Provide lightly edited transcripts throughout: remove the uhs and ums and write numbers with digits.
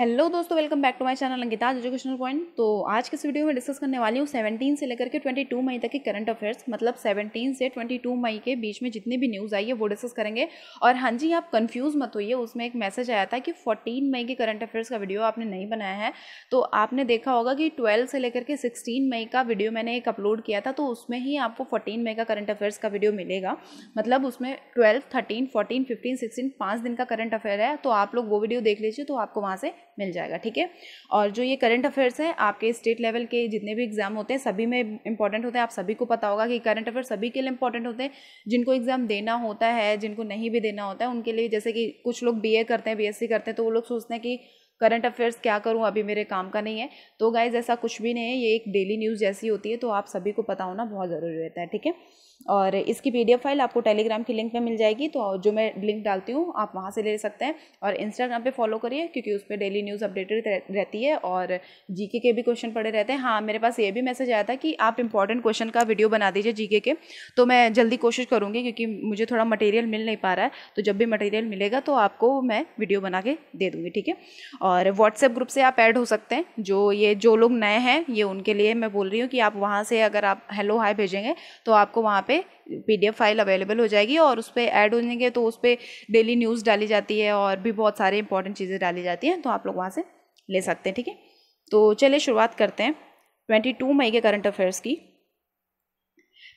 Hello दोस्तों, welcome back to my channel Ankita educational point. तो आज के इस वीडियो में डिस्कस करने वाली हूँ 17 से लेकर के 22 मई तक की करंट अफेयर्स, मतलब 17 से 22 मई के बीच में जितनी भी न्यूज़ आई है वो डिस्कस करेंगे। और हाँ जी, आप कंफ्यूज मत होइए, उसमें एक मैसेज आया था कि 14 मई के करंट अफेयर्स का वीडियो आपने नहीं बनाया है। तो आपने देखा होगा कि 12 से लेकर के 16 मई का वीडियो मैंने एक अपलोड किया था, तो उसमें ही आपको 14 मई का करंट अफेयर्स का वीडियो मिलेगा। मतलब उसमें 12, 13, 14, 15, 16 5 दिन का करंट अफेयर है, तो आप लोग वो वीडियो देख लीजिए तो आपको वहाँ से मिल जाएगा, ठीक है। और जो ये करंट अफेयर्स हैं आपके स्टेट लेवल के जितने भी एग्जाम होते हैं सभी में इंपॉर्टेंट होते हैं। आप सभी को पता होगा कि करंट अफेयर सभी के लिए इंपॉर्टेंट होते हैं, जिनको एग्जाम देना होता है, जिनको नहीं भी देना होता है उनके लिए। जैसे कि कुछ लोग बीए करते हैं, बीएससी करते हैं, तो वो लोग सोचते हैं कि करंट अफेयर्स क्या करूं, अभी मेरे काम का नहीं है। तो गाइज ऐसा कुछ भी नहीं है, ये एक डेली न्यूज़ जैसी होती है, तो आप सभी को पता होना बहुत ज़रूरी रहता है, ठीक है। और इसकी पीडीएफ फाइल आपको टेलीग्राम की लिंक पे मिल जाएगी, तो जो मैं लिंक डालती हूँ आप वहाँ से ले सकते हैं। और इंस्टाग्राम पे फॉलो करिए क्योंकि उस पर डेली न्यूज़ अपडेटेड रहती है और जीके के भी क्वेश्चन पड़े रहते हैं। हाँ, मेरे पास ये भी मैसेज आया था कि आप इंपॉर्टेंट क्वेश्चन का वीडियो बना दीजिए जीके के, तो मैं जल्दी कोशिश करूँगी क्योंकि मुझे थोड़ा मटेरियल मिल नहीं पा रहा है। तो जब भी मटेरियल मिलेगा तो आपको मैं वीडियो बना के दे दूँगी, ठीक है। और व्हाट्सएप ग्रुप से आप ऐड हो सकते हैं। जो लोग नए हैं ये उनके लिए मैं बोल रही हूँ कि आप वहाँ से अगर आप हेलो हाय भेजेंगे तो आपको वहाँ पे पीडीएफ फाइल अवेलेबल हो जाएगी और उस पर ऐड हो जाएंगे, तो उस पर डेली न्यूज़ डाली जाती है और भी बहुत सारे इंपॉर्टेंट चीज़ें डाली जाती हैं, तो आप लोग वहाँ से ले सकते हैं, ठीक है। तो चलिए शुरुआत करते हैं 22 मई के करंट अफेयर्स की।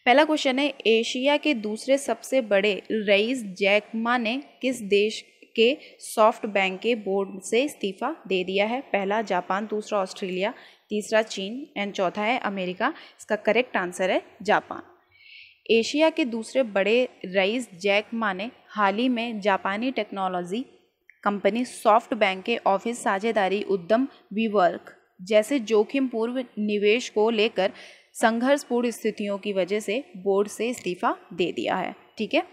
पहला क्वेश्चन है, एशिया के दूसरे सबसे बड़े रईस जैक मा ने किस देश के सॉफ्ट बैंक के बोर्ड से इस्तीफा दे दिया है? पहला जापान, दूसरा ऑस्ट्रेलिया, तीसरा चीन एंड चौथा है अमेरिका। इसका करेक्ट आंसर है जापान। एशिया के दूसरे बड़े रईस जैक मा ने हाल ही में जापानी टेक्नोलॉजी कंपनी सॉफ्ट बैंक के ऑफिस साझेदारी उद्यम वीवर्क जैसे जोखिम पूर्व निवेश को लेकर संघर्षपूर्ण स्थितियों की वजह से बोर्ड से इस्तीफा दे दिया है, ठीक है।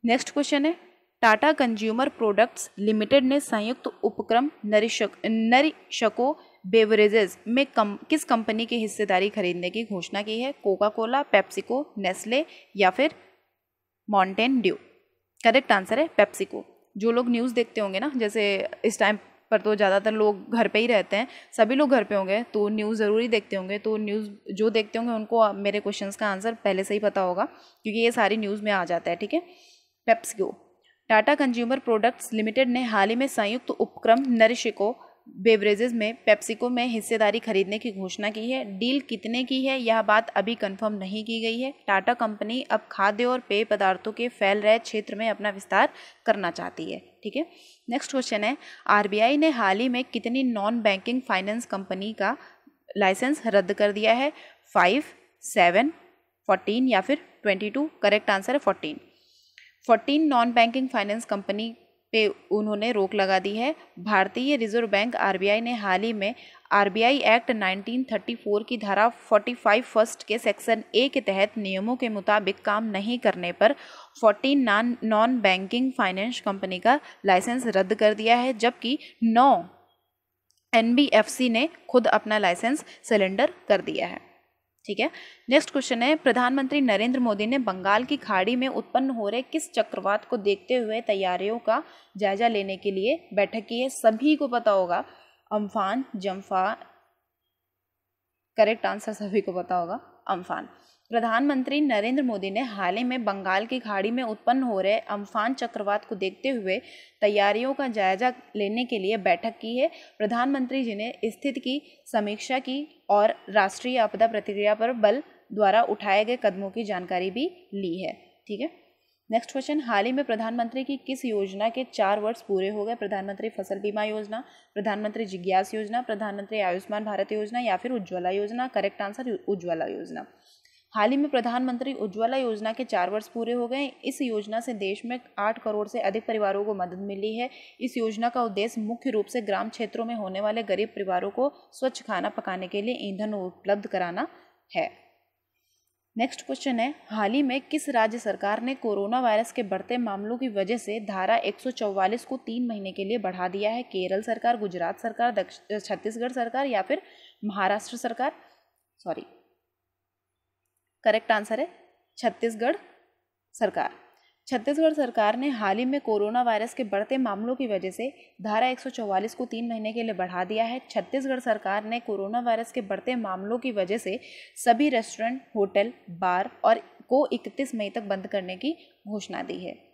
नेक्स्ट क्वेश्चन है, टाटा कंज्यूमर प्रोडक्ट्स लिमिटेड ने संयुक्त उपक्रम नरिशको बेवरेजेस में किस कंपनी की हिस्सेदारी खरीदने की घोषणा की है? कोका कोला, पेप्सिको, नेस्ले या फिर माउंटेन ड्यू। करेक्ट आंसर है पेप्सिको। जो लोग न्यूज़ देखते होंगे ना, जैसे इस टाइम पर तो ज़्यादातर लोग घर पे ही रहते हैं, सभी लोग घर पे होंगे तो न्यूज़ ज़रूरी देखते होंगे। तो न्यूज़ जो देखते होंगे उनको मेरे क्वेश्चंस का आंसर पहले से ही पता होगा क्योंकि ये सारी न्यूज़ में आ जाता है, ठीक है। PepsiCo. Tata consumer products limited ने हाल ही में संयुक्त उपक्रम नरिशिको बेवरेजेस में पेप्सिको में हिस्सेदारी खरीदने की घोषणा की है। डील कितने की है यह बात अभी कंफर्म नहीं की गई है। टाटा कंपनी अब खाद्य और पेय पदार्थों के फैल रहे क्षेत्र में अपना विस्तार करना चाहती है, ठीक है। नेक्स्ट क्वेश्चन है, आरबीआई ने हाल ही में कितनी नॉन बैंकिंग फाइनेंस कंपनी का लाइसेंस रद्द कर दिया है? 5, 7, 14 या फिर 22। करेक्ट आंसर है 14 नॉन बैंकिंग फाइनेंस कंपनी पे उन्होंने रोक लगा दी है। भारतीय रिजर्व बैंक आरबीआई ने हाल ही में आरबीआई एक्ट 1934 की धारा 45 फर्स्ट के सेक्शन ए के तहत नियमों के मुताबिक काम नहीं करने पर 14 नॉन बैंकिंग फाइनेंस कंपनी का लाइसेंस रद्द कर दिया है, जबकि 9 एनबीएफसी ने खुद अपना लाइसेंस सरेंडर कर दिया है, ठीक है। नेक्स्ट क्वेश्चन है, प्रधानमंत्री नरेंद्र मोदी ने बंगाल की खाड़ी में उत्पन्न हो रहे किस चक्रवात को देखते हुए तैयारियों का जायजा लेने के लिए बैठक की है? सभी को पता होगा, अम्फान, जम्फान। करेक्ट आंसर सभी को पता होगा, अम्फान। प्रधानमंत्री नरेंद्र मोदी ने हाल ही में बंगाल की खाड़ी में उत्पन्न हो रहे अम्फान चक्रवात को देखते हुए तैयारियों का जायजा लेने के लिए बैठक की है। प्रधानमंत्री जी ने स्थिति की समीक्षा की और राष्ट्रीय आपदा प्रतिक्रिया पर बल द्वारा उठाए गए कदमों की जानकारी भी ली है, ठीक है। नेक्स्ट क्वेश्चन, हाल ही में प्रधानमंत्री की किस योजना के 4 वर्ष पूरे हो गए? प्रधानमंत्री फसल बीमा योजना, प्रधानमंत्री जिज्ञास योजना, प्रधानमंत्री आयुष्मान भारत योजना या फिर उज्ज्वला योजना। करेक्ट आंसर उज्ज्वला योजना। हाल ही में प्रधानमंत्री उज्ज्वला योजना के 4 वर्ष पूरे हो गए। इस योजना से देश में 8 करोड़ से अधिक परिवारों को मदद मिली है। इस योजना का उद्देश्य मुख्य रूप से ग्राम क्षेत्रों में होने वाले गरीब परिवारों को स्वच्छ खाना पकाने के लिए ईंधन उपलब्ध कराना है। नेक्स्ट क्वेश्चन है, हाल ही में किस राज्य सरकार ने कोरोना वायरस के बढ़ते मामलों की वजह से धारा 144 को 3 महीने के लिए बढ़ा दिया है? केरल सरकार, गुजरात सरकार, छत्तीसगढ़ सरकार या फिर महाराष्ट्र सरकार। करेक्ट आंसर है छत्तीसगढ़ सरकार। छत्तीसगढ़ सरकार ने हाल ही में कोरोना वायरस के बढ़ते मामलों की वजह से धारा 144 को 3 महीने के लिए बढ़ा दिया है। छत्तीसगढ़ सरकार ने कोरोना वायरस के बढ़ते मामलों की वजह से सभी रेस्टोरेंट, होटल, बार और को 31 मई तक बंद करने की घोषणा दी है।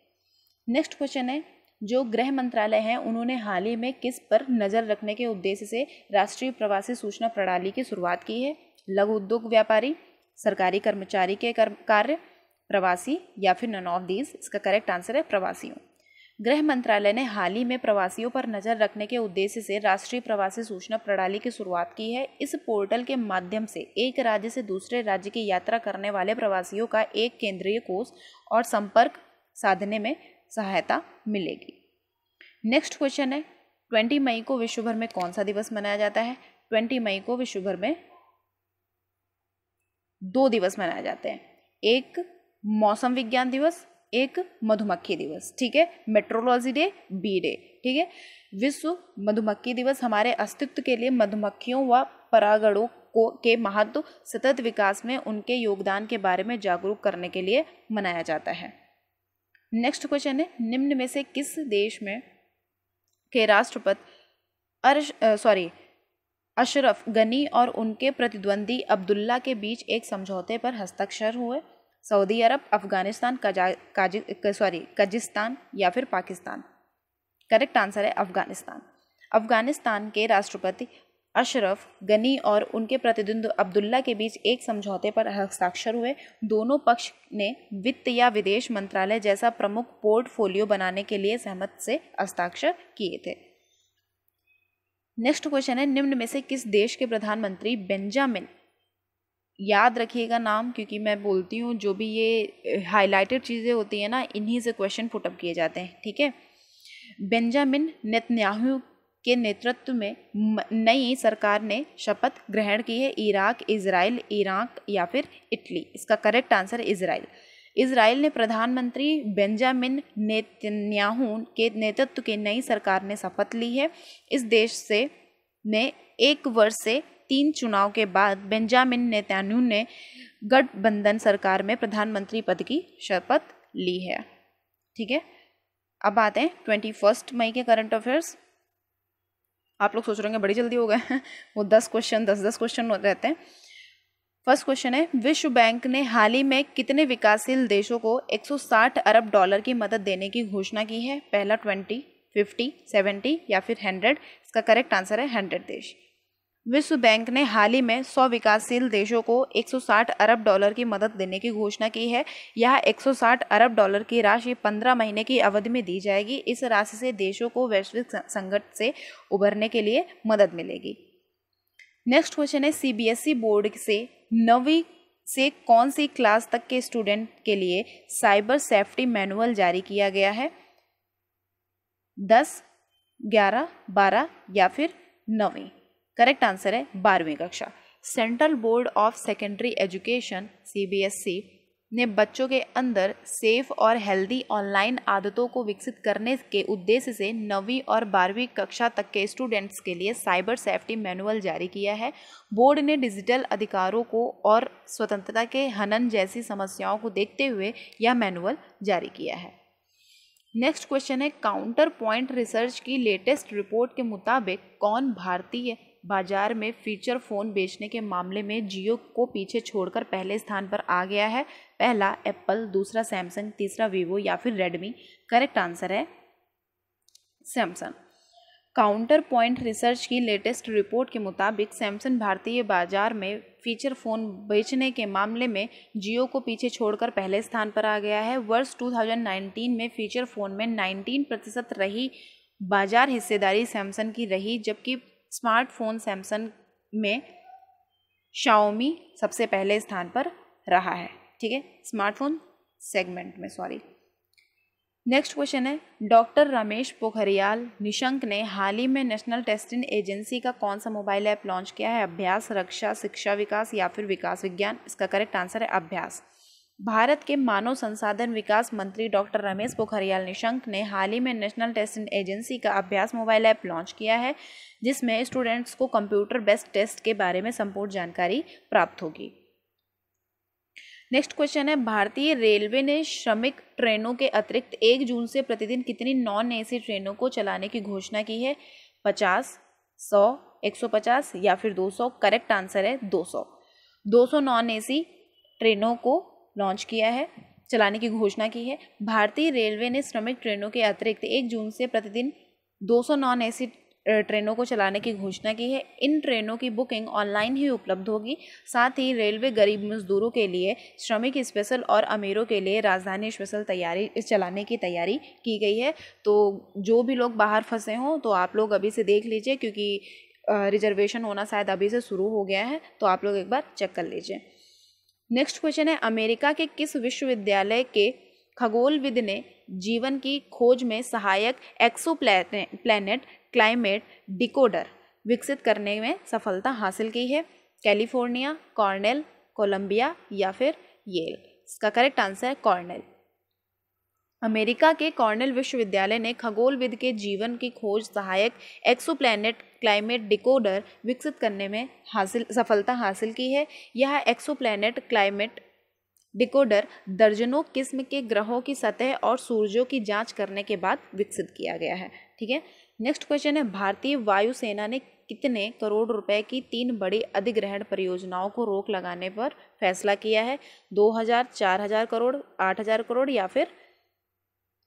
नेक्स्ट क्वेश्चन है, जो गृह मंत्रालय है उन्होंने हाल ही में किस पर नज़र रखने के उद्देश्य से राष्ट्रीय प्रवासी सूचना प्रणाली की शुरुआत की है? लघु उद्योग व्यापारी, सरकारी कर्मचारी के कार्य, प्रवासी या फिर नन ऑफ दीज। इसका करेक्ट आंसर है प्रवासियों। गृह मंत्रालय ने हाल ही में प्रवासियों पर नज़र रखने के उद्देश्य से राष्ट्रीय प्रवासी सूचना प्रणाली की शुरुआत की है। इस पोर्टल के माध्यम से एक राज्य से दूसरे राज्य की यात्रा करने वाले प्रवासियों का एक केंद्रीय कोष और संपर्क साधने में सहायता मिलेगी। नेक्स्ट क्वेश्चन है, 20 मई को विश्व भर में कौन सा दिवस मनाया जाता है? 20 मई को विश्व भर में 2 दिवस मनाए जाते हैं, एक मौसम विज्ञान दिवस, एक मधुमक्खी दिवस। ठीक है, मेट्रोलॉजी डे, बी डे। ठीक है, विश्व मधुमक्खी दिवस हमारे अस्तित्व के लिए मधुमक्खियों व परागणों के महत्व, सतत विकास में उनके योगदान के बारे में जागरूक करने के लिए मनाया जाता है। नेक्स्ट क्वेश्चन है, निम्न में से किस देश में के राष्ट्रपति अशरफ गनी और उनके प्रतिद्वंदी अब्दुल्ला के बीच एक समझौते पर हस्ताक्षर हुए? सऊदी अरब, अफगानिस्तान, कजाकिस्तान या फिर पाकिस्तान। करेक्ट आंसर है अफगानिस्तान। अफगानिस्तान के राष्ट्रपति अशरफ गनी और उनके प्रतिद्वंदी अब्दुल्ला के बीच एक समझौते पर हस्ताक्षर हुए। दोनों पक्ष ने वित्त या विदेश मंत्रालय जैसा प्रमुख पोर्टफोलियो बनाने के लिए सहमत से हस्ताक्षर किए थे। नेक्स्ट क्वेश्चन है, निम्न में से किस देश के प्रधानमंत्री बेंजामिन, याद रखिएगा नाम क्योंकि मैं बोलती हूँ जो भी ये हाईलाइटेड चीज़ें होती हैं ना, इन्हीं से क्वेश्चन पुटअप किए जाते हैं। ठीक है, बेंजामिन नेतन्याहू के नेतृत्व में नई सरकार ने शपथ ग्रहण की है। इराक, इजराइल, इराक या फिर इटली। इसका करेक्ट आंसर है इजराइल। इजराइल ने प्रधानमंत्री बेंजामिन नेतन्याहू के नेतृत्व की नई सरकार ने शपथ ली है। इस देश से ने 1 वर्ष से 3 चुनाव के बाद बेंजामिन नेतन्याहू ने गठबंधन सरकार में प्रधानमंत्री पद की शपथ ली है। ठीक है, अब आते हैं 21 मई के करंट अफेयर्स। आप लोग सोच रहे होंगे बड़ी जल्दी हो गए हैं, वो 10 क्वेश्चन रहते हैं। फर्स्ट क्वेश्चन है, विश्व बैंक ने हाल ही में कितने विकासशील देशों को 160 अरब डॉलर की मदद देने की घोषणा की है? पहला 20, 50, 70 या फिर 100। इसका करेक्ट आंसर है 100 देश। विश्व बैंक ने हाल ही में 100 विकासशील देशों को 160 अरब डॉलर की मदद देने की घोषणा की है। यह 160 अरब डॉलर की राशि 15 महीने की अवधि में दी जाएगी। इस राशि से देशों को वैश्विक संकट से उबरने के लिए मदद मिलेगी। नेक्स्ट क्वेश्चन है, सीबीएसई बोर्ड से 9वीं से कौन सी क्लास तक के स्टूडेंट के लिए साइबर सेफ्टी मैनुअल जारी किया गया है? 10, 11, 12 या फिर 9वीं। करेक्ट आंसर है 12वीं कक्षा। Central board of secondary education CBSE ने बच्चों के अंदर सेफ और हेल्दी ऑनलाइन आदतों को विकसित करने के उद्देश्य से 9वीं और 12वीं कक्षा तक के स्टूडेंट्स के लिए साइबर सेफ्टी मैनुअल जारी किया है। बोर्ड ने डिजिटल अधिकारों को और स्वतंत्रता के हनन जैसी समस्याओं को देखते हुए यह मैनुअल जारी किया है। नेक्स्ट क्वेश्चन है, काउंटर पॉइंट रिसर्च की लेटेस्ट रिपोर्ट के मुताबिक कौन भारतीय बाजार में फीचर फ़ोन बेचने के मामले में जियो को पीछे छोड़कर पहले स्थान पर आ गया है? पहला एप्पल, दूसरा सैमसंग, तीसरा वीवो या फिर रेडमी। करेक्ट आंसर है सैमसंग। काउंटर पॉइंट रिसर्च की लेटेस्ट रिपोर्ट के मुताबिक सैमसंग भारतीय बाजार में फीचर फ़ोन बेचने के मामले में जियो को पीछे छोड़कर पहले स्थान पर आ गया है। वर्ष 2019 में फीचर फ़ोन में 19% रही बाजार हिस्सेदारी सैमसंग की रही, जबकि स्मार्टफोन सैमसंग में शाओमी सबसे पहले स्थान पर रहा है। ठीक है, स्मार्टफोन सेगमेंट में, सॉरी। नेक्स्ट क्वेश्चन है, डॉक्टर रमेश पोखरियाल निशंक ने हाल ही में नेशनल टेस्टिंग एजेंसी का कौन सा मोबाइल ऐप लॉन्च किया है? अभ्यास, रक्षा, शिक्षा विकास या फिर विकास विज्ञान। इसका करेक्ट आंसर है अभ्यास। भारत के मानव संसाधन विकास मंत्री डॉक्टर रमेश पोखरियाल निशंक ने हाल ही में नेशनल टेस्टिंग एजेंसी का अभ्यास मोबाइल ऐप लॉन्च किया है, जिसमें स्टूडेंट्स को कंप्यूटर बेस्ड टेस्ट के बारे में संपूर्ण जानकारी प्राप्त होगी। नेक्स्ट क्वेश्चन है, भारतीय रेलवे ने श्रमिक ट्रेनों के अतिरिक्त 1 जून से प्रतिदिन कितनी नॉन एसी ट्रेनों को चलाने की घोषणा की है? 50, 100, 150 या फिर 200? करेक्ट आंसर है 200। 200 नॉन एसी ट्रेनों को लॉन्च किया है, चलाने की घोषणा की है। भारतीय रेलवे ने श्रमिक ट्रेनों के अतिरिक्त 1 जून से प्रतिदिन 200 नॉन एसी ट्रेनों को चलाने की घोषणा की है। इन ट्रेनों की बुकिंग ऑनलाइन ही उपलब्ध होगी। साथ ही रेलवे गरीब मजदूरों के लिए, श्रमिक स्पेशल और अमीरों के लिए राजधानी स्पेशल चलाने की तैयारी की गई है। तो जो भी लोग बाहर फंसे हों तो आप लोग अभी से देख लीजिए, क्योंकि रिजर्वेशन होना शायद अभी से शुरू हो गया है, तो आप लोग एक बार चेक कर लीजिए। नेक्स्ट क्वेश्चन है, अमेरिका के किस विश्वविद्यालय के खगोलविद ने जीवन की खोज में सहायक एक्सोप्लैनेट क्लाइमेट डिकोडर विकसित करने में सफलता हासिल की है? कैलिफोर्निया, कॉर्नेल, कोलंबिया या फिर येल? इसका करेक्ट आंसर है कॉर्नेल। अमेरिका के कॉर्नेल विश्वविद्यालय ने खगोलविद के जीवन की खोज सहायक एक्सोप्लैनेट क्लाइमेट डिकोडर विकसित करने में सफलता हासिल की है। यह एक्सोप्लैनेट क्लाइमेट डिकोडर दर्जनों किस्म के ग्रहों की सतह और सूरजों की जांच करने के बाद विकसित किया गया है। ठीक है। नेक्स्ट क्वेश्चन है, भारतीय वायुसेना ने कितने करोड़ रुपए की 3 बड़ी अधिग्रहण परियोजनाओं को रोक लगाने पर फैसला किया है? 2000, 4000 करोड़, 8000 करोड़ या फिर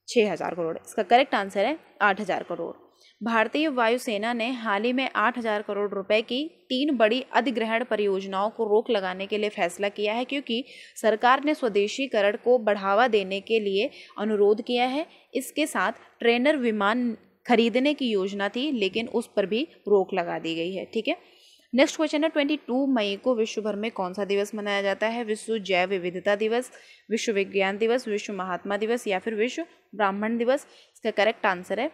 6000 करोड़? इसका करेक्ट आंसर है 8000 करोड़। भारतीय वायुसेना ने हाल ही में 8000 करोड़ रुपए की 3 बड़ी अधिग्रहण परियोजनाओं को रोक लगाने के लिए फैसला किया है, क्योंकि सरकार ने स्वदेशीकरण को बढ़ावा देने के लिए अनुरोध किया है। इसके साथ ट्रेनर विमान खरीदने की योजना थी, लेकिन उस पर भी रोक लगा दी गई है। ठीक है। नेक्स्ट क्वेश्चन है, 22 मई को विश्व भर में कौन सा दिवस मनाया जाता है? विश्व जैव विविधता दिवस, विश्व विज्ञान दिवस, विश्व महात्मा दिवस या फिर विश्व ब्राह्मण दिवस? इसका करेक्ट आंसर है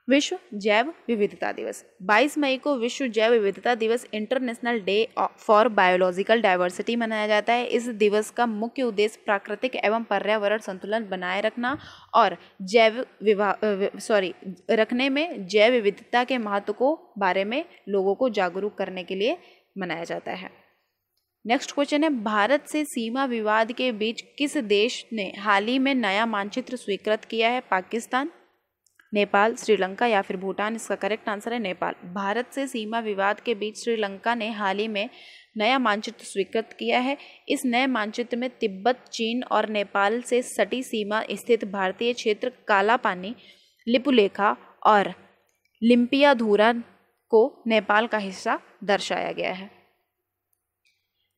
विश्व जैव विविधता दिवस। 22 मई को विश्व जैव विविधता दिवस, international day for biological diversity मनाया जाता है। इस दिवस का मुख्य उद्देश्य प्राकृतिक एवं पर्यावरण संतुलन बनाए रखना और रखने में जैव विविधता के महत्व को बारे में लोगों को जागरूक करने के लिए मनाया जाता है। नेक्स्ट क्वेश्चन है, भारत से सीमा विवाद के बीच किस देश ने हाल ही में नया मानचित्र स्वीकृत किया है? पाकिस्तान, नेपाल, श्रीलंका या फिर भूटान? इसका करेक्ट आंसर है नेपाल। भारत से सीमा विवाद के बीच श्रीलंका ने हाल ही में नया मानचित्र स्वीकृत किया है। इस नए मानचित्र में तिब्बत, चीन और नेपाल से सटी सीमा स्थित भारतीय क्षेत्र काला पानी, लिपुलेखा और लिम्पियाधुरा को नेपाल का हिस्सा दर्शाया गया है।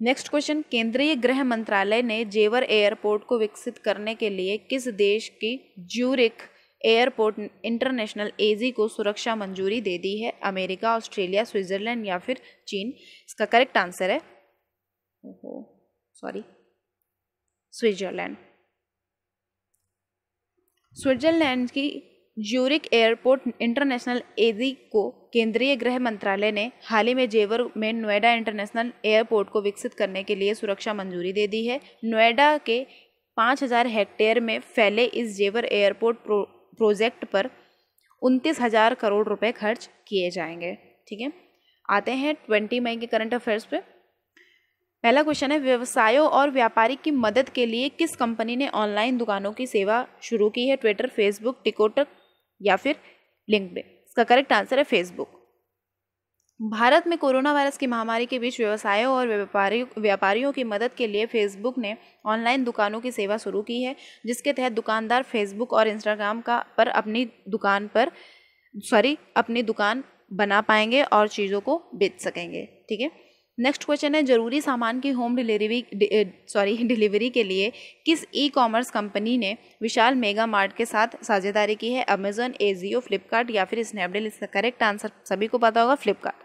नेक्स्ट क्वेश्चन, केंद्रीय गृह मंत्रालय ने जेवर एयरपोर्ट को विकसित करने के लिए किस देश की ज्यूरिख एयरपोर्ट इंटरनेशनल एजी को सुरक्षा मंजूरी दे दी है? अमेरिका, ऑस्ट्रेलिया, स्विट्जरलैंड या फिर चीन? इसका करेक्ट आंसर है स्विट्जरलैंड। स्विट्जरलैंड की ज्यूरिख एयरपोर्ट इंटरनेशनल एजी को केंद्रीय गृह मंत्रालय ने हाल ही में जेवर में नोएडा इंटरनेशनल एयरपोर्ट को विकसित करने के लिए सुरक्षा मंजूरी दे दी है। नोएडा के 5000 हेक्टेयर में फैले इस जेवर एयरपोर्ट प्रोजेक्ट पर 29,000 करोड़ रुपए खर्च किए जाएंगे। ठीक है। आते हैं 20 मई के करंट अफेयर्स पे। पहला क्वेश्चन है, व्यवसायों और व्यापारी की मदद के लिए किस कंपनी ने ऑनलाइन दुकानों की सेवा शुरू की है? ट्विटर, फेसबुक, टिकटॉक या फिर लिंक्डइन? इसका करेक्ट आंसर है फेसबुक। भारत में कोरोना वायरस की महामारी के बीच व्यवसायों और व्यापारियों की मदद के लिए फेसबुक ने ऑनलाइन दुकानों की सेवा शुरू की है, जिसके तहत दुकानदार फेसबुक और इंस्टाग्राम पर अपनी दुकान बना पाएंगे और चीज़ों को बेच सकेंगे। ठीक है। नेक्स्ट क्वेश्चन है, जरूरी सामान की होम डिलीवरी के लिए किस ई कॉमर्स कंपनी ने विशाल मेगा मार्ट के साथ साझेदारी की है? अमेजन, एजियो, फ्लिपकार्ट या फिर स्नैपडील? इसका करेक्ट आंसर सभी को पता होगा, फ्लिपकार्ट।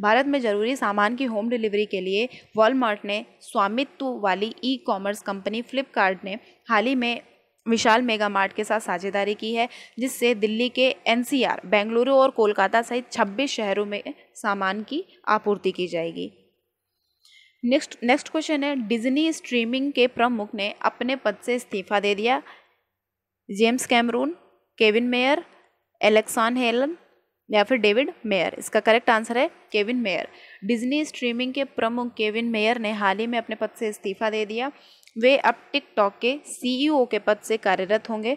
भारत में जरूरी सामान की होम डिलीवरी के लिए वॉलमार्ट ने स्वामित्व वाली ई कॉमर्स कंपनी फ्लिपकार्ट ने हाल ही में विशाल मेगा मार्ट के साथ साझेदारी की है, जिससे दिल्ली के एनसीआर, बेंगलुरु और कोलकाता सहित 26 शहरों में सामान की आपूर्ति की जाएगी। नेक्स्ट क्वेश्चन है, डिज्नी स्ट्रीमिंग के प्रमुख ने अपने पद से इस्तीफा दे दिया। जेम्स कैमरून, केविन मेयर, एलेक्सान हेलन या फिर डेविड मेयर? इसका करेक्ट आंसर है केविन मेयर। डिज्नी स्ट्रीमिंग के प्रमुख केविन मेयर ने हाल ही में अपने पद से इस्तीफा दे दिया। वे अब टिकटॉक के सीईओ के पद से कार्यरत होंगे।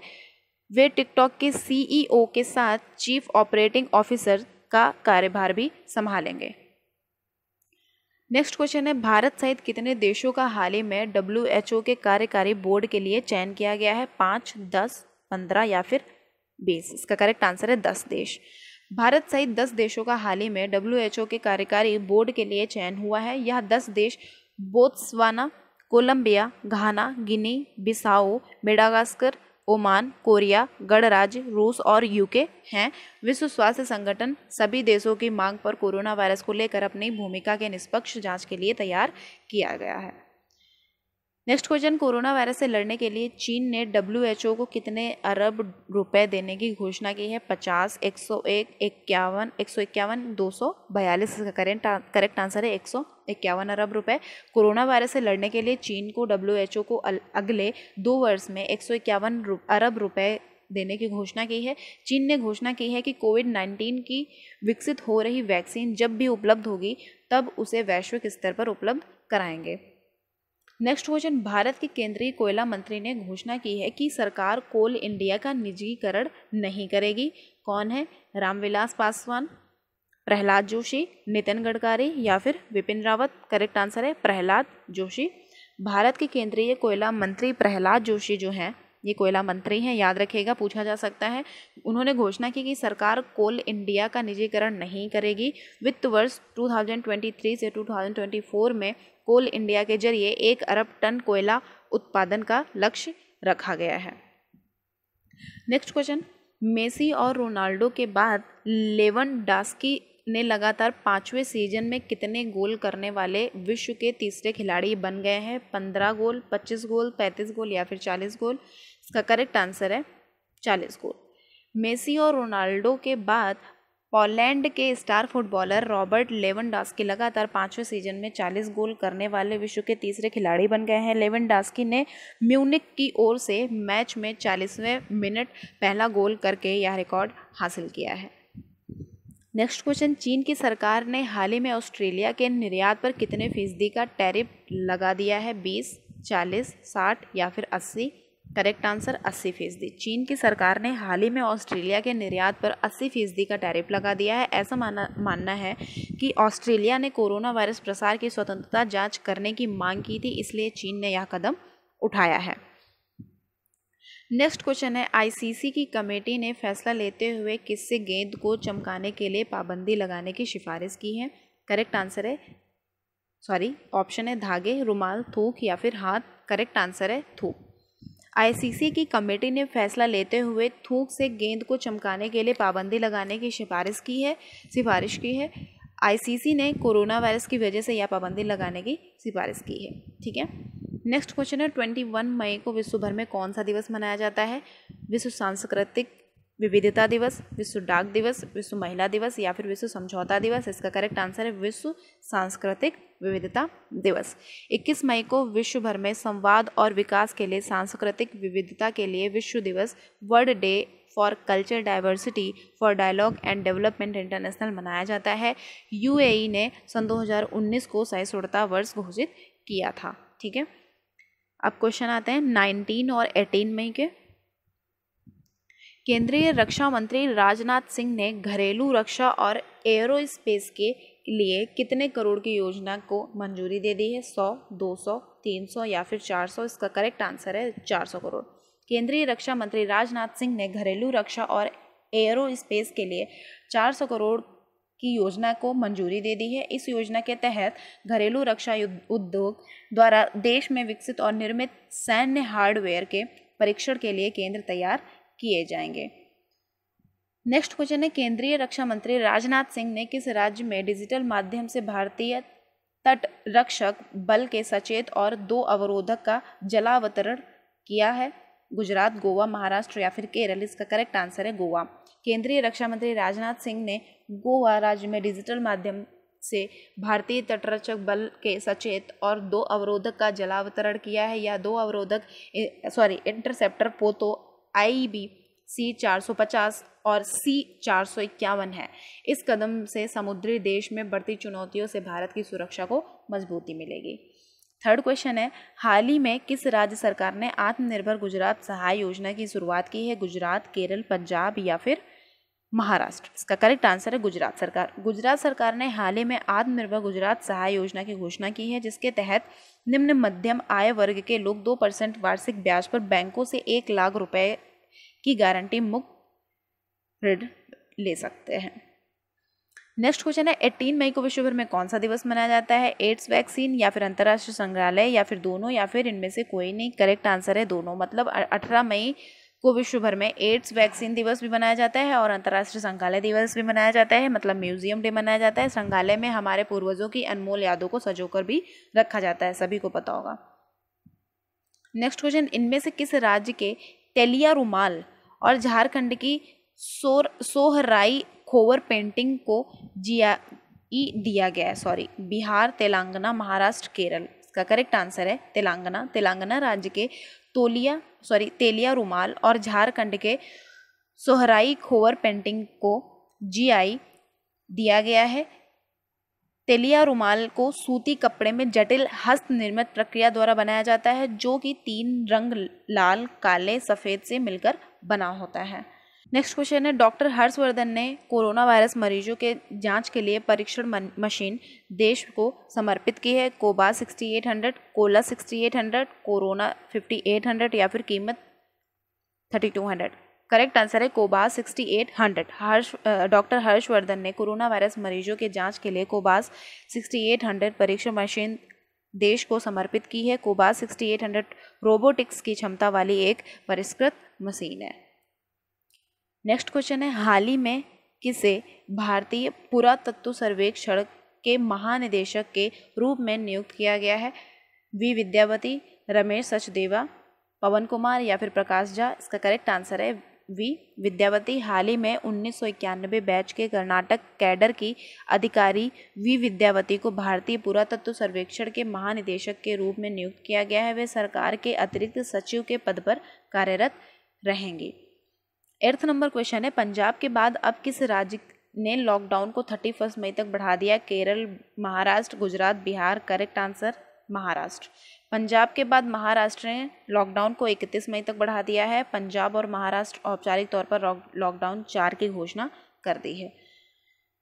वे टिकटॉक के सीईओ के साथ चीफ ऑपरेटिंग ऑफिसर का कार्यभार भी संभालेंगे। नेक्स्ट क्वेश्चन है, भारत सहित कितने देशों का हाल ही में WHO के कार्यकारी बोर्ड के लिए चयन किया गया है? 5, 10, 15 या फिर 20? इसका करेक्ट आंसर है 10 देश। भारत सहित 10 देशों का हाल ही में WHO के कार्यकारी बोर्ड के लिए चयन हुआ है। यह 10 देश बोत्सवाना, कोलंबिया, घाना, गिनी बिसाओ, मेडागास्कर, ओमान, कोरिया, गणराज्य, रूस और यूके हैं। विश्व स्वास्थ्य संगठन सभी देशों की मांग पर कोरोना वायरस को लेकर अपनी भूमिका के निष्पक्ष जांच के लिए तैयार किया गया है। नेक्स्ट क्वेश्चन, कोरोना वायरस से लड़ने के लिए चीन ने WHO को कितने अरब रुपए देने की घोषणा की है? 50, 101, 51, 151, 242? इसका करेक्ट आंसर है 151 अरब रुपए। कोरोना वायरस से लड़ने के लिए चीन को WHO को अगले 2 वर्ष में 151 अरब रुपए देने की घोषणा की है। चीन ने घोषणा की है कि कोविड-19 की विकसित हो रही वैक्सीन जब भी उपलब्ध होगी तब उसे वैश्विक स्तर पर उपलब्ध कराएंगे। नेक्स्ट क्वेश्चन, भारत के केंद्रीय कोयला मंत्री ने घोषणा की है कि सरकार कोल इंडिया का निजीकरण नहीं करेगी। कौन है? रामविलास पासवान, प्रहलाद जोशी, नितिन गडकरी या फिर विपिन रावत? करेक्ट आंसर है प्रहलाद जोशी। भारत के केंद्रीय कोयला मंत्री प्रहलाद जोशी जो हैं, ये कोयला मंत्री हैं, याद रखिएगा, पूछा जा सकता है। उन्होंने घोषणा की कि सरकार कोल इंडिया का निजीकरण नहीं करेगी। वित्त वर्ष 2023 से 2024 में कोल इंडिया के जरिए 1 अरब टन कोयला उत्पादन का लक्ष्य रखा गया है। नेक्स्ट क्वेश्चन, मेसी और रोनाल्डो के बाद लेवेंडोव्स्की ने लगातार 5वें सीजन में कितने गोल करने वाले विश्व के तीसरे खिलाड़ी बन गए हैं? 15 गोल, 25 गोल, 35 गोल या फिर 40 गोल? इसका करेक्ट आंसर है 40 गोल। मेसी और रोनाल्डो के बाद पोलैंड के स्टार फुटबॉलर रॉबर्ट लेवेंडोव्स्की लगातार 5वें सीजन में 40 गोल करने वाले विश्व के तीसरे खिलाड़ी बन गए हैं। लेवेंडोव्स्की ने म्यूनिक की ओर से मैच में 40वें मिनट पहला गोल करके यह रिकॉर्ड हासिल किया है। नेक्स्ट क्वेश्चन, चीन की सरकार ने हाल ही में ऑस्ट्रेलिया के निर्यात पर कितने फीसदी का टैरिफ लगा दिया है? 20, 40, 60 या फिर 80? Correct answer 80%। चीन की सरकार ने हाल ही में ऑस्ट्रेलिया के निर्यात पर 80% का टैरिफ लगा दिया है। ऐसा मानना है कि ऑस्ट्रेलिया ने कोरोना वायरस प्रसार की स्वतंत्रता जांच करने की मांग की थी, इसलिए चीन ने यह कदम उठाया है। नेक्स्ट क्वेश्चन है, आईसीसी की कमेटी ने फैसला लेते हुए किससे गेंद को चमकाने के लिए पाबंदी लगाने की सिफारिश की है? करेक्ट आंसर है ऑप्शन है धागे, रुमाल, थूक या फिर हाथ? करेक्ट आंसर है थूक। आईसीसी की कमेटी ने फैसला लेते हुए थूक से गेंद को चमकाने के लिए पाबंदी लगाने की सिफारिश की है। आईसीसी ने कोरोना वायरस की वजह से यह पाबंदी लगाने की सिफारिश की है। ठीक है। नेक्स्ट क्वेश्चन है, 21 मई को विश्व भर में कौन सा दिवस मनाया जाता है? विश्व सांस्कृतिक विविधता दिवस, विश्व डाक दिवस, विश्व महिला दिवस या फिर विश्व समझौता दिवस? इसका करेक्ट आंसर है विश्व सांस्कृतिक विविधता दिवस। 21 मई को विश्व भर में संवाद और विकास के लिए सांस्कृतिक विविधता के लिए विश्व दिवस, world day for culture diversity for dialogue and development international मनाया जाता है। यूएई ने सन 2019 को सहिष्णुता वर्ष घोषित किया था। ठीक है। अब क्वेश्चन आते हैं 19 और 18 मई के। केंद्रीय रक्षा मंत्री राजनाथ सिंह ने घरेलू रक्षा और एयरोस्पेस के लिए कितने करोड़ की योजना को मंजूरी दे दी है? 100, 200, 300 या फिर 400? इसका करेक्ट आंसर है 400 करोड़। केंद्रीय रक्षा मंत्री राजनाथ सिंह ने घरेलू रक्षा और एयरोस्पेस के लिए 400 करोड़ की योजना को मंजूरी दे दी है। इस योजना के तहत घरेलू रक्षा उद्योग द्वारा देश में विकसित और निर्मित सैन्य हार्डवेयर के परीक्षण के लिए केंद्र तैयार किए जाएंगे। नेक्स्ट क्वेश्चन है, केंद्रीय रक्षा मंत्री राजनाथ सिंह ने किस राज्य में डिजिटल माध्यम से भारतीय तट रक्षक बल के सचेत और 2 अवरोधक का जलावतरण किया है? गुजरात, गोवा, महाराष्ट्र या फिर केरल? इसका करेक्ट आंसर है गोवा। केंद्रीय रक्षा मंत्री राजनाथ सिंह ने गोवा राज्य में डिजिटल माध्यम से भारतीय तटरक्षक बल के सचेत और 2 अवरोधक का जलावतरण किया है। यह 2 अवरोधक इंटरसेप्टर पोतो IB सी 450 और सी 451 है। इस कदम से समुद्री देश में बढ़ती चुनौतियों से भारत की सुरक्षा को मजबूती मिलेगी। थर्ड क्वेश्चन है, हाल ही में किस राज्य सरकार ने आत्मनिर्भर गुजरात सहाय योजना की शुरुआत की है? गुजरात, केरल, पंजाब या फिर महाराष्ट्र? इसका करेक्ट आंसर है गुजरात सरकार। गुजरात सरकार ने हाल ही में आत्मनिर्भर गुजरात सहाय योजना की घोषणा की है, जिसके तहत निम्न मध्यम आय वर्ग के लोग 2% वार्षिक ब्याज पर बैंकों से 1 लाख रुपए की गारंटी मुक्त ऋण ले सकते हैं। नेक्स्ट क्वेश्चन है, 18 मई को विश्व भर में कौन सा दिवस मनाया जाता है? एड्स वैक्सीन या फिर अंतर्राष्ट्रीय संग्रहालय या फिर दोनों या फिर इनमें से कोई नहीं? करेक्ट आंसर है दोनों। मतलब 18 मई को विश्व भर में एड्स वैक्सीन दिवस भी मनाया जाता है और अंतर्राष्ट्रीय संग्रहालय दिवस भी मनाया जाता है, मतलब म्यूजियम डे मनाया जाता है। संग्रहालय में हमारे पूर्वजों की अनमोल यादों को संजोकर भी रखा जाता है, सभी को पता होगा। नेक्स्ट क्वेश्चन, इनमें से किस राज्य के तेलिया रुमाल और झारखंड की सोहराई खोवर पेंटिंग को जीआई दिया गया है? बिहार, तेलंगाना, महाराष्ट्र, केरल? इसका करेक्ट आंसर है तेलंगाना। तेलंगाना राज्य के तेलिया रुमाल और झारखंड के सोहराई खोवर पेंटिंग को जीआई दिया गया है। तेलिया रुमाल को सूती कपड़े में जटिल हस्त निर्मित प्रक्रिया द्वारा बनाया जाता है, जो कि 3 रंग लाल, काले, सफ़ेद से मिलकर बना होता है। नेक्स्ट क्वेश्चन है, डॉक्टर हर्षवर्धन ने कोरोना वायरस मरीजों के जांच के लिए परीक्षण मशीन देश को समर्पित की है? कोबास 6800, कोला 6800, कोरोना 5800 या फिर कीमत 3200? करेक्ट आंसर है कोबास 6800। डॉक्टर हर्षवर्धन ने कोरोना वायरस मरीजों के जांच के लिए कोबास 6800 परीक्षण मशीन देश को समर्पित की है। कोबास 6800 रोबोटिक्स की क्षमता वाली एक परिष्कृत मशीन है। नेक्स्ट क्वेश्चन है, हाल ही में किसे भारतीय पुरातत्व सर्वेक्षण के महानिदेशक के रूप में नियुक्त किया गया है? वी विद्यावती, रमेश सचदेवा, पवन कुमार या फिर प्रकाश झा? इसका करेक्ट आंसर है वी विद्यावती। हाल ही में 1991 बैच के कर्नाटक कैडर की अधिकारी वी विद्यावती को भारतीय पुरातत्व सर्वेक्षण के महानिदेशक के रूप में नियुक्त किया गया है। वे सरकार के अतिरिक्त सचिव के पद पर कार्यरत रहेंगे। 8th नंबर क्वेश्चन है, पंजाब के बाद अब किस राज्य ने लॉकडाउन को 31 मई तक बढ़ा दिया? केरल, महाराष्ट्र, गुजरात, बिहार? Correct answer Maharashtra. पंजाब के बाद महाराष्ट्र ने लॉकडाउन को 31 मई तक बढ़ा दिया है। पंजाब और महाराष्ट्र औपचारिक तौर पर लॉकडाउन 4 की घोषणा कर दी है।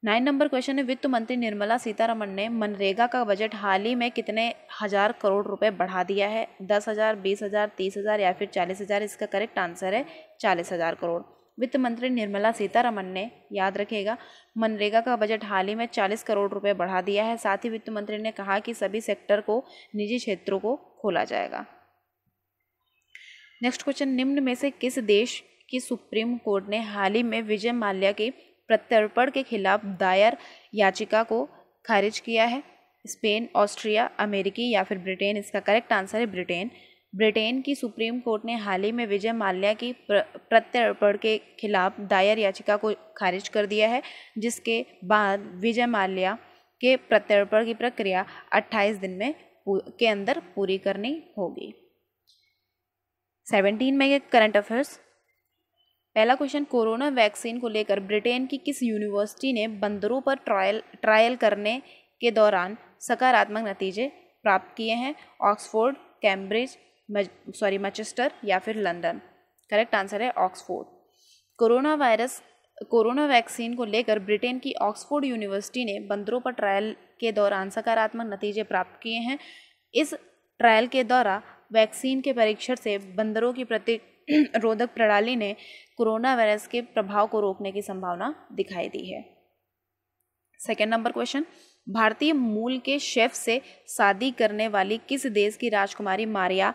9 नंबर क्वेश्चन है, वित्त मंत्री निर्मला सीतारमण ने मनरेगा का बजट हाल ही में कितने हजार करोड़ रुपए बढ़ा दिया है? 10,000, 20,000, 30,000 या फिर 40,000? इसका करेक्ट आंसर है 40,000 करोड़। वित्त मंत्री निर्मला सीतारमण ने, याद रखिएगा, मनरेगा का बजट हाल ही में 40 करोड़ रुपए बढ़ा दिया है। साथ ही वित्त मंत्री ने कहा कि सभी सेक्टर को, निजी क्षेत्रों को खोला जाएगा। नेक्स्ट क्वेश्चन, निम्न में से किस देश की सुप्रीम कोर्ट ने हाल ही में विजय माल्या के प्रत्यर्पण के खिलाफ दायर याचिका को खारिज किया है? स्पेन, ऑस्ट्रिया, अमेरिकी या फिर ब्रिटेन? इसका करेक्ट आंसर है ब्रिटेन। ब्रिटेन की सुप्रीम कोर्ट ने हाल ही में विजय माल्या की प्रत्यर्पण के खिलाफ दायर याचिका को खारिज कर दिया है, जिसके बाद विजय माल्या के प्रत्यर्पण की प्रक्रिया 28 दिन में के अंदर पूरी करनी होगी। 17 में ये करंट अफेयर्स। पहला क्वेश्चन, कोरोना वैक्सीन को लेकर ब्रिटेन की किस यूनिवर्सिटी ने बंदरों पर ट्रायल करने के दौरान सकारात्मक नतीजे प्राप्त किए हैं? ऑक्सफोर्ड, कैम्ब्रिज, मैनचेस्टर या फिर लंदन? करेक्ट आंसर है ऑक्सफोर्ड। कोरोना वैक्सीन को लेकर ब्रिटेन की ऑक्सफोर्ड यूनिवर्सिटी ने बंदरों पर ट्रायल के दौरान सकारात्मक नतीजे प्राप्त किए हैं। इस ट्रायल के दौरान वैक्सीन के परीक्षण से बंदरों की प्रतिरोधक प्रणाली ने कोरोना वायरस के प्रभाव को रोकने की संभावना दिखाई दी है। सेकेंड नंबर क्वेश्चन, भारतीय मूल के शेफ से शादी करने वाली किस देश की राजकुमारी मारिया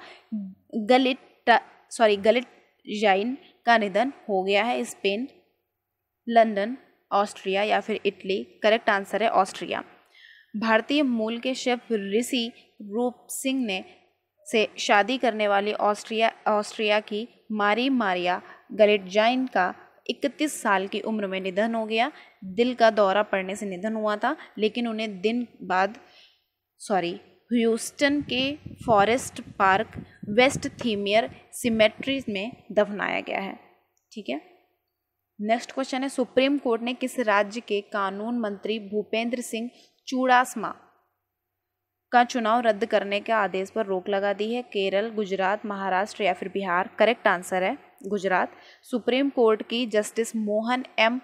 गलिटजाइन का निधन हो गया है? स्पेन, लंदन, ऑस्ट्रिया या फिर इटली? करेक्ट आंसर है ऑस्ट्रिया। भारतीय मूल के शेफ ऋषि रूप सिंह ने से शादी करने वाली ऑस्ट्रिया की मारिया गलिटजाइन का 31 साल की उम्र में निधन हो गया। दिल का दौरा पड़ने से निधन हुआ था, लेकिन उन्हें दिन बाद ह्यूस्टन के फॉरेस्ट पार्क वेस्ट थीमियर सिमेट्री में दफनाया गया है। ठीक है। नेक्स्ट क्वेश्चन है, सुप्रीम कोर्ट ने किस राज्य के कानून मंत्री भूपेंद्र सिंह चूड़ासमा का चुनाव रद्द करने के आदेश पर रोक लगा दी है? केरल, गुजरात, महाराष्ट्र या फिर बिहार? करेक्ट आंसर है गुजरात। सुप्रीम कोर्ट की जस्टिस मोहन एम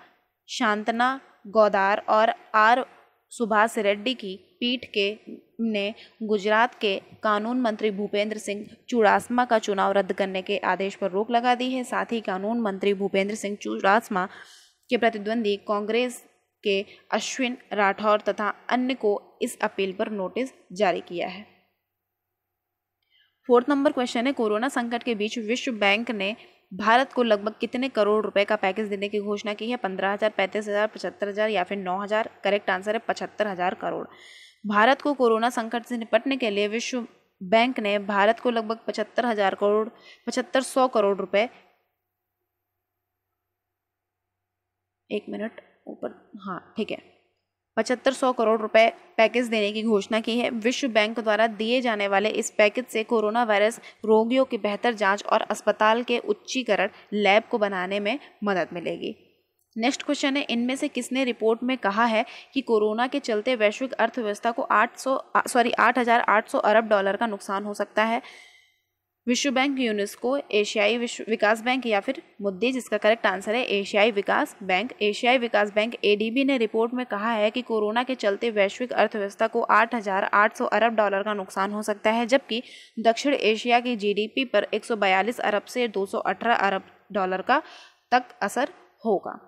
शांतना गौदार और आर सुभाष रेड्डी की पीठ ने गुजरात के कानून मंत्री भूपेंद्र सिंह चूड़ासमा का चुनाव रद्द करने के आदेश पर रोक लगा दी है। साथ ही कानून मंत्री भूपेंद्र सिंह चूड़ासमा के प्रतिद्वंदी कांग्रेस के अश्विन राठौर तथा अन्य को इस अपील पर नोटिस जारी किया है। 4 नंबर क्वेश्चन है, कोरोना संकट के बीच विश्व बैंक ने भारत को लगभग कितने करोड़ रुपए का पैकेज देने की घोषणा की है? 15,000, 35,000, 75,000 या फिर 9,000? करेक्ट आंसर है 75,000 करोड़। भारत को कोरोना संकट से निपटने के लिए विश्व बैंक ने भारत को लगभग 75,100 करोड़ रुपए, एक मिनट ऊपर, हाँ ठीक है, 7500 करोड़ रुपए पैकेज देने की घोषणा की है। विश्व बैंक द्वारा दिए जाने वाले इस पैकेज से कोरोना वायरस रोगियों की बेहतर जांच और अस्पताल के उच्चीकरण लैब को बनाने में मदद मिलेगी। नेक्स्ट क्वेश्चन है, इनमें से किसने रिपोर्ट में कहा है कि कोरोना के चलते वैश्विक अर्थव्यवस्था को 8,800 अरब डॉलर का नुकसान हो सकता है? विश्व बैंक, यूनेस्को, एशियाई विकास बैंक या फिर मुद्दे? जिसका करेक्ट आंसर है एशियाई विकास बैंक। एशियाई विकास बैंक एडीबी ने रिपोर्ट में कहा है कि कोरोना के चलते वैश्विक अर्थव्यवस्था को 8,800 अरब डॉलर का नुकसान हो सकता है, जबकि दक्षिण एशिया की जीडीपी पर 142 अरब से 218 अरब डॉलर का तक असर होगा।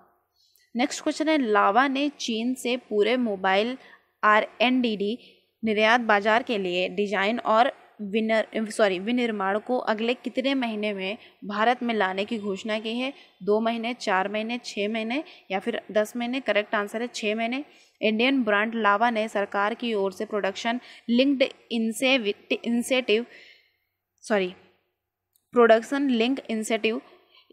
नेक्स्ट क्वेश्चन है, लावा ने चीन से पूरे मोबाइल R&D निर्यात बाजार के लिए डिजाइन और विनिर्माण को अगले कितने महीने में भारत में लाने की घोषणा की है? 2 महीने, 4 महीने, 6 महीने या फिर 10 महीने? करेक्ट आंसर है 6 महीने। इंडियन ब्रांड लावा ने सरकार की ओर से प्रोडक्शन लिंक इंसेंटिव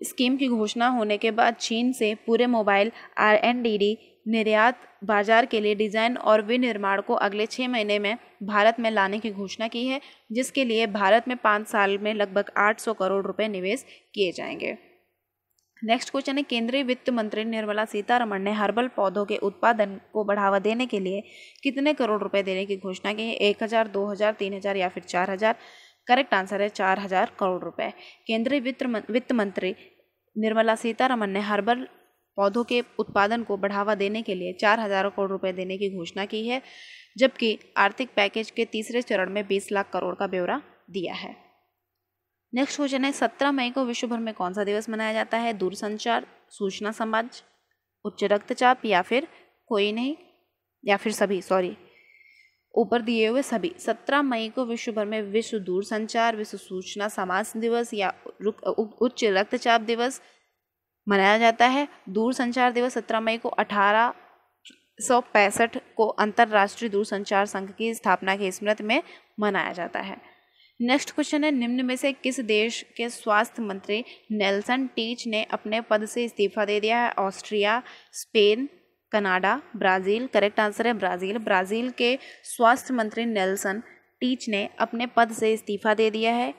स्कीम की घोषणा होने के बाद चीन से पूरे मोबाइल R&D निर्यात बाजार के लिए डिज़ाइन और विनिर्माण को अगले 6 महीने में भारत में लाने की घोषणा की है, जिसके लिए भारत में 5 साल में लगभग 800 करोड़ रुपए निवेश किए जाएंगे। नेक्स्ट क्वेश्चन है, केंद्रीय वित्त मंत्री निर्मला सीतारमण ने हर्बल पौधों के उत्पादन को बढ़ावा देने के लिए कितने करोड़ रुपए देने की घोषणा की है? 1,000, 2,000, 3,000 या फिर 4,000? करेक्ट आंसर है 4,000 करोड़ रुपए। केंद्रीय वित्त मंत्री निर्मला सीतारमण ने हर्बल पौधों के उत्पादन को बढ़ावा देने के लिए 4,000 करोड़ रुपए देने की घोषणा की है, जबकि आर्थिक पैकेज के तीसरे चरण में 20 लाख करोड़ का ब्यौरा दिया है। नेक्स्ट क्वेश्चन है, 17 मई को विश्व भर में कौन सा दिवस मनाया जाता है? दूरसंचार, सूचना समाज, उच्च रक्तचाप या फिर कोई नहीं या फिर सभी? ऊपर दिए हुए सभी। 17 मई को विश्व भर में विश्व दूरसंचार, विश्व सूचना समाज दिवस या उच्च रक्तचाप दिवस मनाया जाता है। दूरसंचार दिवस 17 मई को 1865 को अंतर्राष्ट्रीय दूरसंचार संघ की स्थापना की स्मृति में मनाया जाता है। नेक्स्ट क्वेश्चन है, निम्न में से किस देश के स्वास्थ्य मंत्री नेल्सन टीच ने अपने पद से इस्तीफा दे दिया है? Austria, Spain, Canada, Brazil? Correct answer है ब्राज़ील। ब्राज़ील के स्वास्थ्य मंत्री नेल्सन टीच ने अपने पद से इस्तीफा दे दिया है।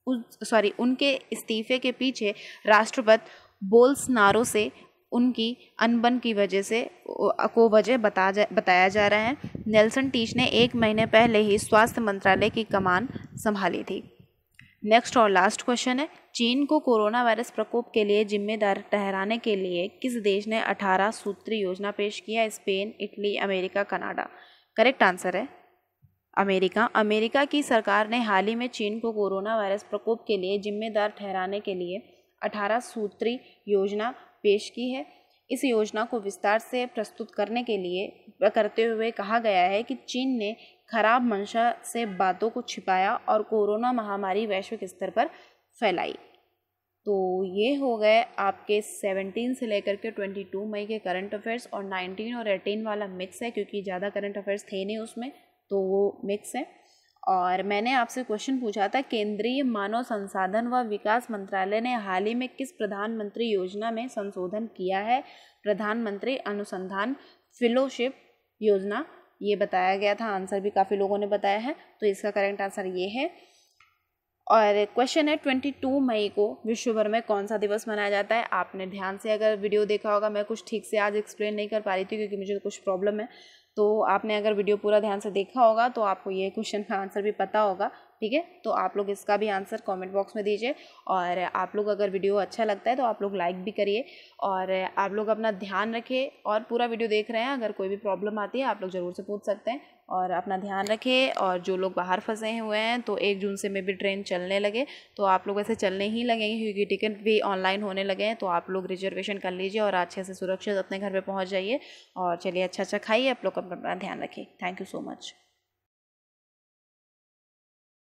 उनके इस्तीफे के पीछे राष्ट्रपति बोल्सनारो से उनकी अनबन की वजह बताया जा रहा है। नेल्सन टीच ने 1 महीने पहले ही स्वास्थ्य मंत्रालय की कमान संभाली थी। नेक्स्ट और लास्ट क्वेश्चन है, चीन को कोरोना वायरस प्रकोप के लिए जिम्मेदार ठहराने के लिए किस देश ने 18 सूत्री योजना पेश किया? Spain, Italy, America, Canada? Correct answer है अमेरिका। अमेरिका की सरकार ने हाल ही में चीन को कोरोना वायरस प्रकोप के लिए जिम्मेदार ठहराने के लिए 18 सूत्री योजना पेश की है। इस योजना को विस्तार से प्रस्तुत करते हुए कहा गया है कि चीन ने खराब मंशा से बातों को छिपाया और कोरोना महामारी वैश्विक स्तर पर फैलाई। तो ये हो गए आपके 17 से लेकर के 22 मई के करंट अफेयर्स, और 19 और 18 वाला मिक्स है क्योंकि ज़्यादा करंट अफेयर्स थे नहीं उसमें, तो वो मिक्स है। और मैंने आपसे क्वेश्चन पूछा था, केंद्रीय मानव संसाधन व विकास मंत्रालय ने हाल ही में किस प्रधानमंत्री योजना में संशोधन किया है? प्रधानमंत्री अनुसंधान फेलोशिप योजना, ये बताया गया था। आंसर भी काफ़ी लोगों ने बताया है, तो इसका करेक्ट आंसर ये है। और क्वेश्चन है 22 मई को विश्व भर में कौन सा दिवस मनाया जाता है। आपने ध्यान से अगर वीडियो देखा होगा, मैं कुछ ठीक से आज एक्सप्लेन नहीं कर पा रही थी क्योंकि मुझे कुछ प्रॉब्लम है, तो आपने अगर वीडियो पूरा ध्यान से देखा होगा तो आपको ये क्वेश्चन का आंसर भी पता होगा। ठीक है, तो आप लोग इसका भी आंसर कमेंट बॉक्स में दीजिए। और आप लोग अगर वीडियो अच्छा लगता है तो आप लोग लाइक भी करिए और आप लोग अपना ध्यान रखें और पूरा वीडियो देख रहे हैं। अगर कोई भी प्रॉब्लम आती है आप लोग ज़रूर से पूछ सकते हैं और अपना ध्यान रखें। और जो लोग बाहर फंसे हुए हैं तो 1 जून से मे भी ट्रेन चलने लगे, तो आप लोग ऐसे चलने ही लगेंगे क्योंकि टिकट भी ऑनलाइन होने लगे हैं। तो आप लोग रिजर्वेशन कर लीजिए और अच्छे से सुरक्षित अपने घर पे पहुंच जाइए। और चलिए अच्छा खाइए, आप लोग अपना ध्यान रखिए। Thank you so much.